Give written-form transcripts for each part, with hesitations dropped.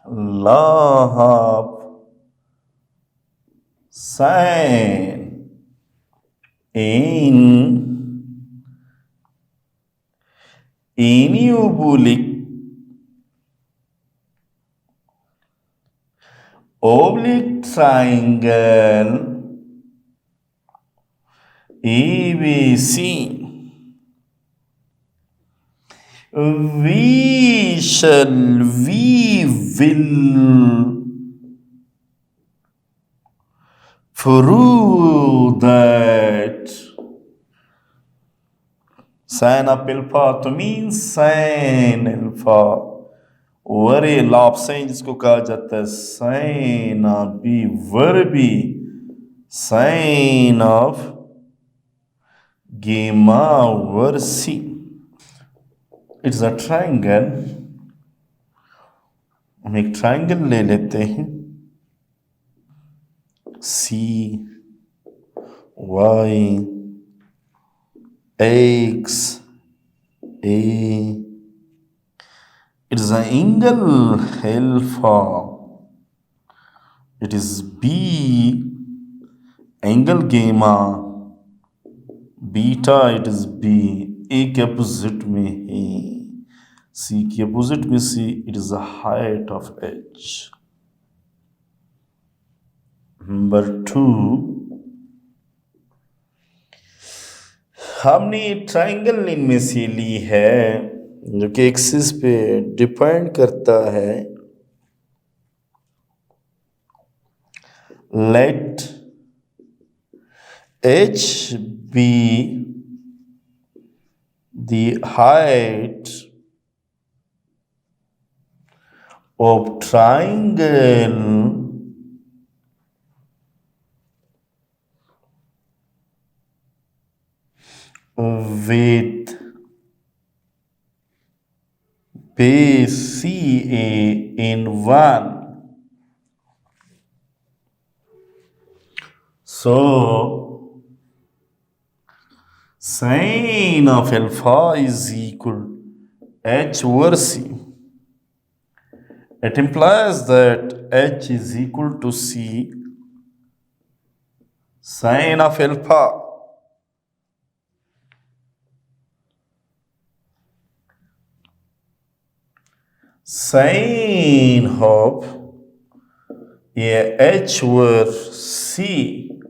law of sine in any oblique triangle ABC, we will prove that sin of alpha तो mean sin alpha over A लॉप sine जिसको कहा जाता है sine of B वर्बी sine of gamma over C it's a triangle. हम एक triangle ले लेते हैं C Y X A it is an angle alpha. It is B angle gamma beta it is B A के opposite में है C के अपोजिट में C it is the height of H. Number 2 हमने triangle इनमें से ली है जो कि एक्सिस पे डिपेंड करता है let H be the height of triangle with base CA in 1. So, sin of alpha is equal H over C. It implies that H is equal to C sin of alpha. Sin of H over C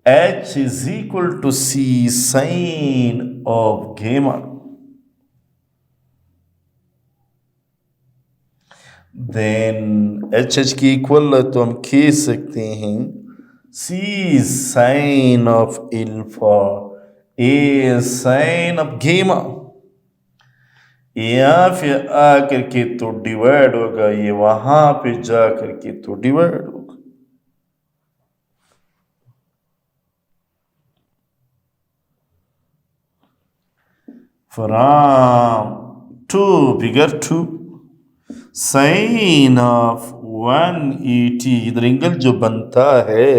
H is equal to C sin of gamma. Then H की equal है तो हम कह सकते हैं C sin of alpha A sin of gamma या फिर आ करके तो डिवाइड होगा ये वहां पे जा करके तो डिवाइड होगा। फ्रॉम 2 फिगर 2 साइन ऑफ 180 इधर एंगल जो बनता है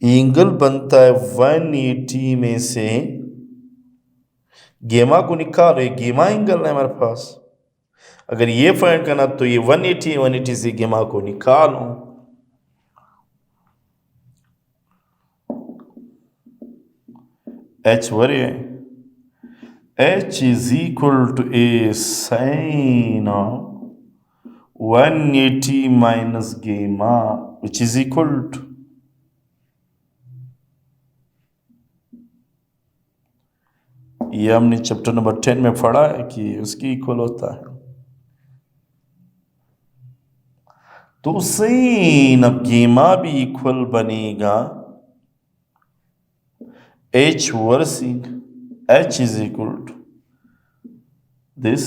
एंगल बनता है 180 में से गेमा को निकालो ये गेमा एंगल है हमारे पास अगर ये फाइंड करना तो ये 180 से गेमा को निकालो H वरी है H is equal to a sin of 180 minus gamma which is equal to ये हमने चैप्टर नंबर 10 में पढ़ा है कि उसकी इक्वल होता है तो sin of gamma भी इक्वल बनेगा H over C H is equal to this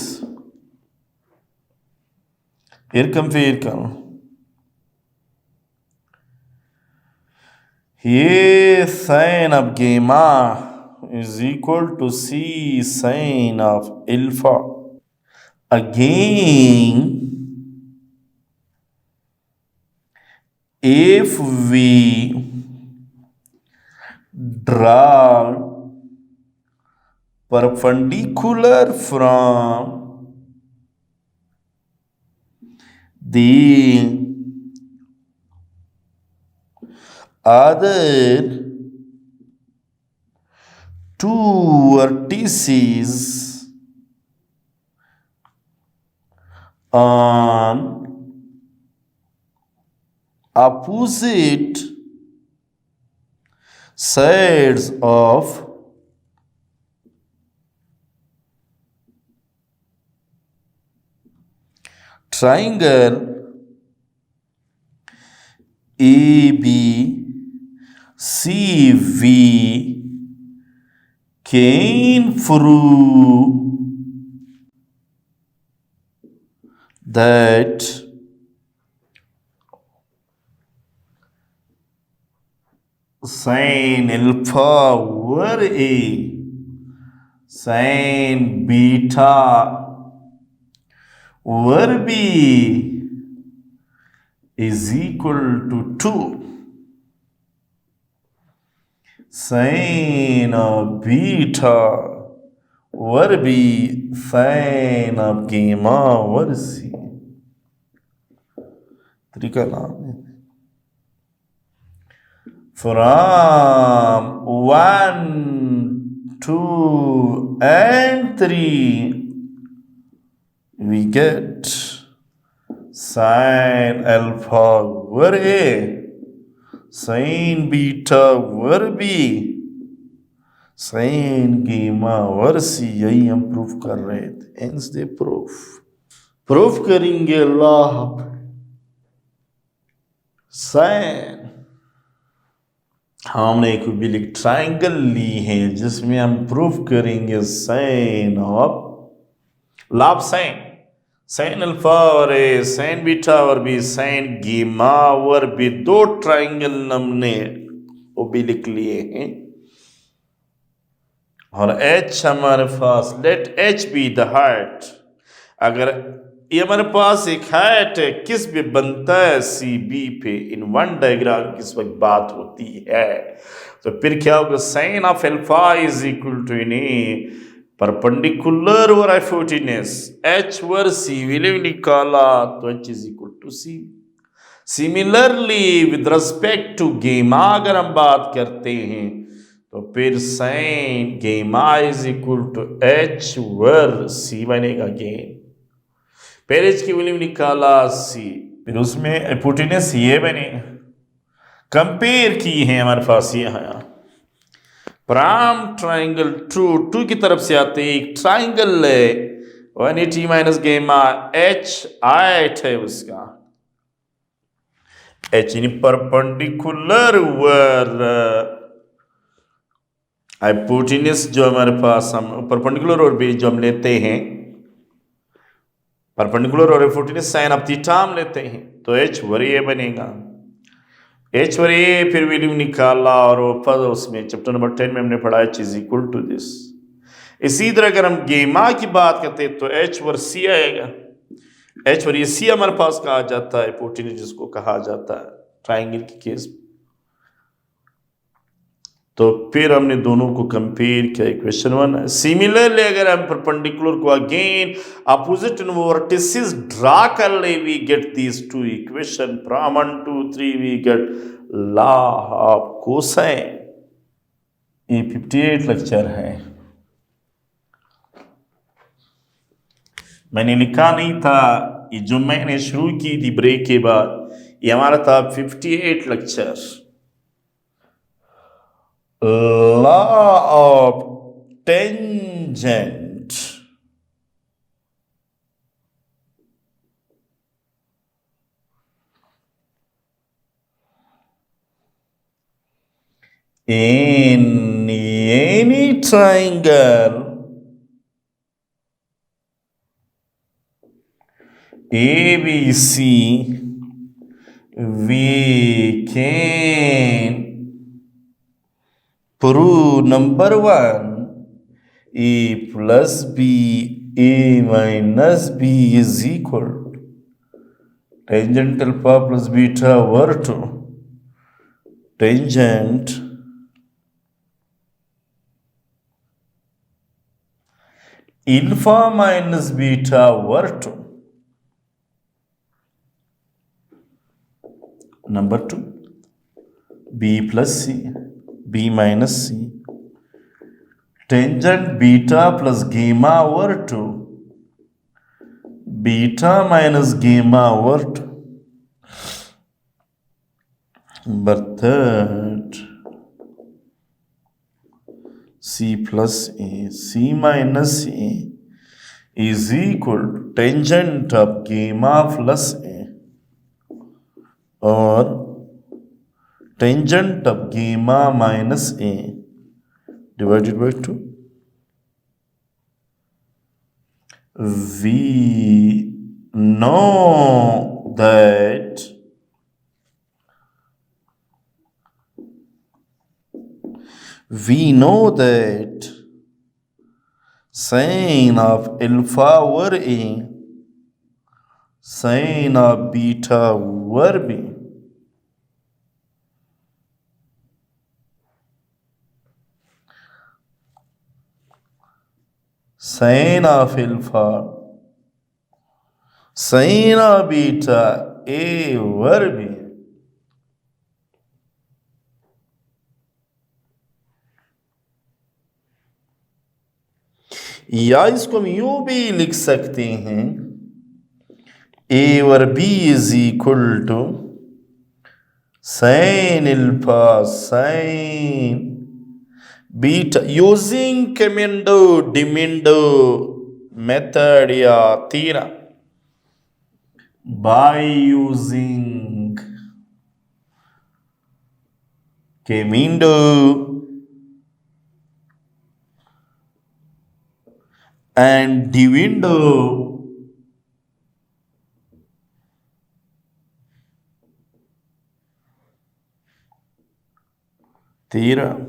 फिर कंपेयर करो ये sin of gamma is equal to C sin of alpha. Again, if we draw perpendicular from the other two vertices on opposite sides of triangle ABCV can prove that sin alpha over A, sin beta over B is equal to 2. Sin of beta over B, sin of gamma over C. तरीका नाम है. From 1, 2 and 3 we get sin alpha over A, sin beta over B, sin gamma over C. यही हम proof कर रहे थे. Hence they proof करेंगे अल्लाह sin. हमने एक क्यूबिक ट्राइंगल ली है जिसमें हम प्रूफ करेंगे sin ऑफ लाभ sin अल्फा और ए, sin बीटा और बी, sin गीमा और बी. दो ट्राइंगल हमने ओबिलिक लिए हैं और H हमारे पास. Let H be the height. अगर ये हमारे पास एक हाइट है, किस पे बनता है? सी बी पे. इन वन डायग्राम किस वक्त बात होती है तो फिर क्या होगा? Sine of alpha is equal to इन परपेंडिकुलर और hypotenuse. H over C will निकाला तो H is equal to C. Similarly with respect to gamma अगर हम बात करते हैं तो फिर sine gamma is equal to H over C बनेगा. गेन फिर H की वैल्यू निकाला C, फिर उसमें हाइपोटेन्यूस ये बने. कंपेयर की है हमारे पास यहाँ प्राम ट्राइंगल टू की तरफ से आते हैं. एक ट्राइंगल है 180 माइनस गेमा H हाइट है उसका. H इन परपेंडिकुलर वर हाइपोटेन्यूस जो हमारे पास हम परपेंडिकुलर और बेस जो हम लेते हैं, परपेंडिकुलर और हाइपोटेन्यूस साइन ऑफ थीटा हम लेते हैं तो H वर ये बनेगा. H वर ये फिर वैल्यू निकाला और ऊपर उसमें चैप्टर नंबर 10 में हमने पढ़ा H is equal to this. इसी तरह अगर हम गेमा की बात करते हैं तो H वर C आएगा. H वर ये C हमारे पास कहा जाता है हाइपोटेन्यूस जिसको कहा जाता है ट्राइंगल के केस. तो फिर हमने दोनों को कंपेयर किया. इक्वेशन 1. सिमिलरली अगर हम परपेंडिकुलर को अगेन अपोजिट वर्टिसेस ड्रा कर ले we get these two equation. From 1 2 3 we get law of cosine. ये 58 लेक्चर है. मैंने लिखा नहीं था, ये जो मैंने शुरू की थी ब्रेक के बाद, ये हमारा था 58 lecture. Law of tangent. In any triangle ABC, we can prove number 1 A plus B, A minus B is equal to tangent alpha plus beta over 2. Tangent alpha minus beta over 2. Number 2, b plus c, b minus c, tangent beta plus gamma over 2, beta minus gamma over 2. Number 3, c plus a, c minus a is equal to tangent of gamma plus a or tangent of gamma minus a divided by 2. We know that sine of alpha over a, sine of beta over b, sine of alpha, sine of beta a over b. या इसको हम यूं भी लिख सकते हैं a over b is equal to sin alpha sin beta using Dimindo method या theorem. By using Dimindo and Divindo theorem.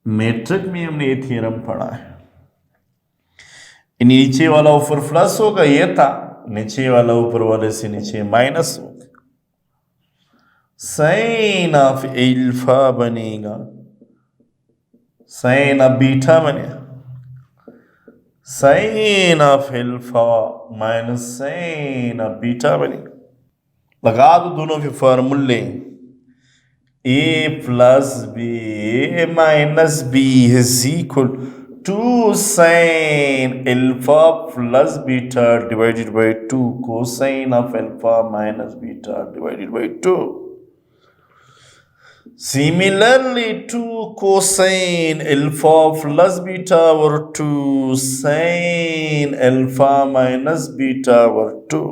Matric में हमने ये थ्योरम पढ़ा है. नीचे वाला ऊपर प्लस होगा, ये था, नीचे वाला ऊपर वाले से नीचे माइनस होगा. साइन ऑफ एल्फा बनेगा साइन ऑफ बीटा बनेगा sine of alpha minus sine of beta बनेगा. लगा दो दोनों के फॉर्मूले. a plus b a minus b is equal to sin alpha plus beta divided by 2 cosine of alpha minus beta divided by 2. Similarly, 2 cosine alpha plus beta over 2 sin alpha minus beta over 2.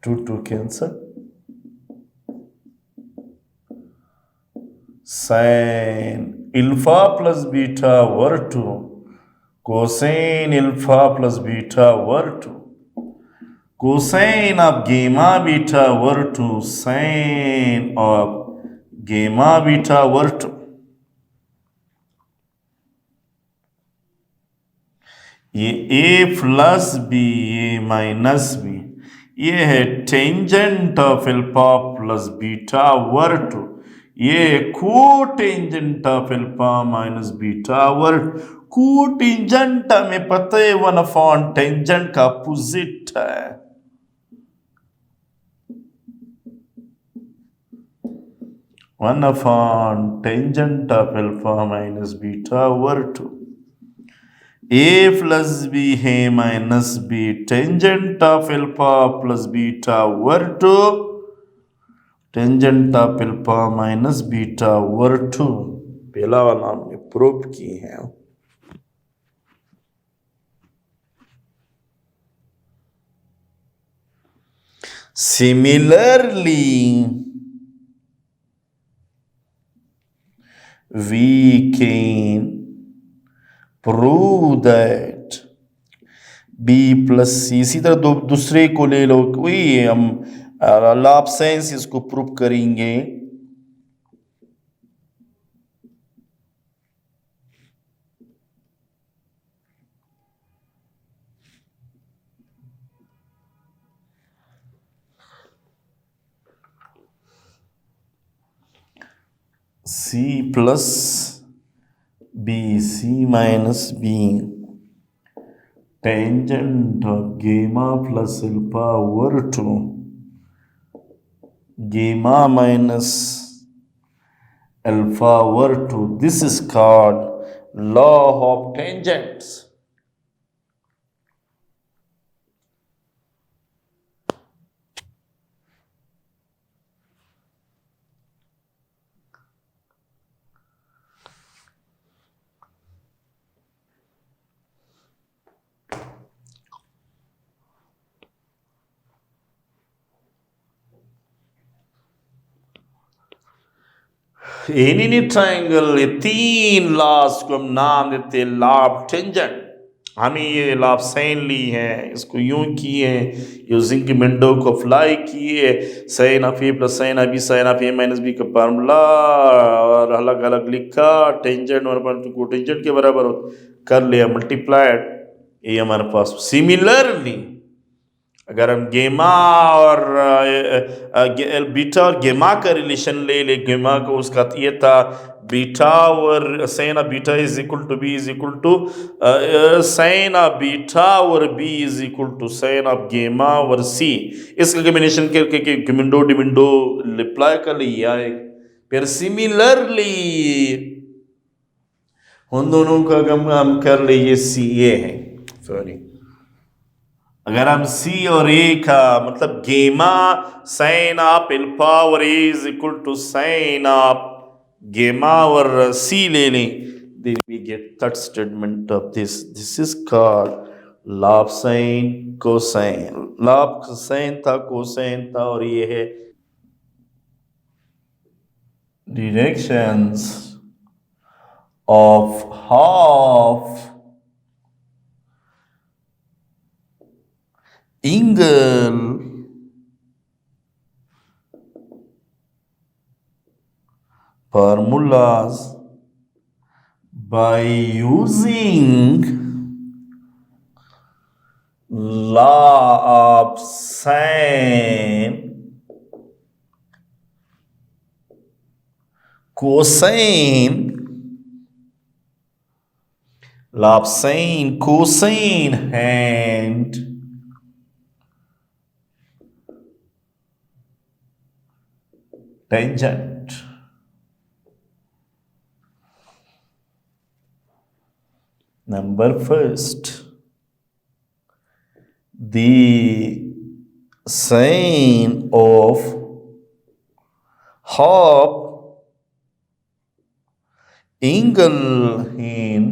2 cancel. Sin alpha plus beta over 2 cosine alpha plus beta over 2 cosine of gamma beta over 2 sin of gamma beta over 2. ये a plus b a minus b, ये है tangent of alpha plus beta over 2. ये को tangent of alpha minus beta over. को tangent हमें पता है 1 tangent का अपोजिट है. One upon tangent of alpha minus beta over 2. a plus b है minus b tangent of alpha plus beta over 2 tangent of alpha minus beta over 2. पहला वाला हमने प्रूव की है. Similarly, we can prove that b plus c. इसी तरह दूसरे को ले लो, वही हम लॉ ऑफ साइंस इसको प्रूव करेंगे. C plus B, C minus B, tangent of gamma plus alpha over 2, gamma minus alpha over 2. This is called law of tangents. Any triangle, ये 3 लॉस को हम नाम देते लॉ टेंजेंट। हमें ये law sign ली है, इसको यूं किए, यूजिंग की विंडो को अप्लाई किए, sine of A plus sine of B, sine of A minus B का फार्मूला और अलग अलग लिखा, टेंजेंट को टेंजेंट के बराबर कर लिया मल्टीप्लाइड, ये हमारे पास। सिमिलरली अगर हम गेमा और बीटा और गेमा का रिलेशन ले गेमा को उसका ये था बीटा और sine of beta is equal to B is equal to sine of beta और B is equal to sine of gamma और सी। इसका कॉम्बिनेशन करके विंडो डिविंडो अप्लाई कर लिया है। फिर सिमिलरली उन दोनों का हम कर लिए सी ए है, सॉरी, अगर हम सी और ए का मतलब गेमा साइन ऑफ अल्फा और A is equal to sine of gamma और सी ले लें, then we get third statement of this. This is called law of sin cosine. law of sin था, cosine था, और ये है directions of half angle formulas by using law of sine cosine, law of sine cosine and tangent. Number first, the sine of half angle in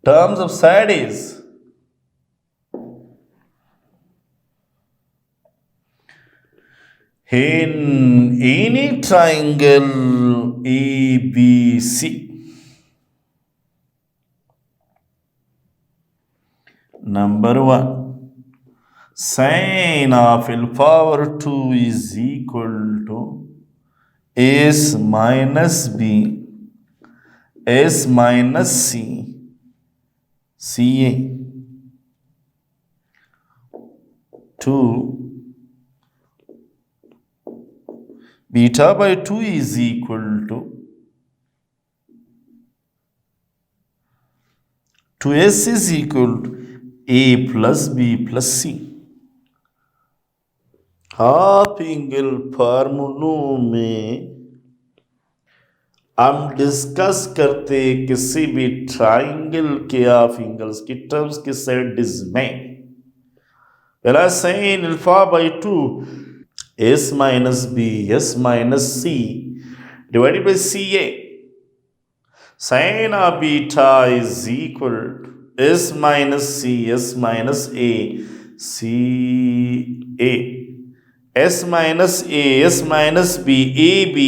terms of side is in any triangle ABC. Number 1, sine of alpha over 2 is equal to S minus B, S minus C, CA. 2, beta by 2 is equal to 2S is equal to A plus B plus C. Half angle फार्मूलों में हम discuss करते किसी भी triangle के half angles की terms के sets में। पहला sine alpha by 2 S minus B, S minus C divided by CA. Sin of beta is equal to S minus C, S minus A, CA. S minus A, S minus B, AB,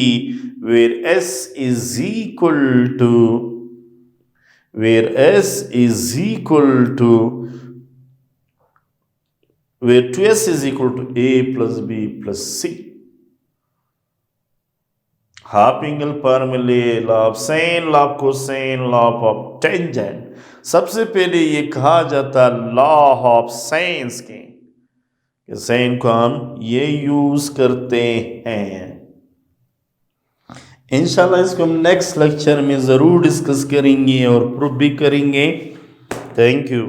where S is equal to, where 2S is equal to A plus B plus C. Half angle फॉर्मूले, law of sine, law of cosine, law of tangent. सबसे पहले ये कहा जाता law of science के, कि San को हम ये यूज़ करते हैं। इंशाल्लाह इसको हम नेक्स्ट लेक्चर में ज़रूर डिस्कस करेंगे और प्रूव भी करेंगे। Thank you.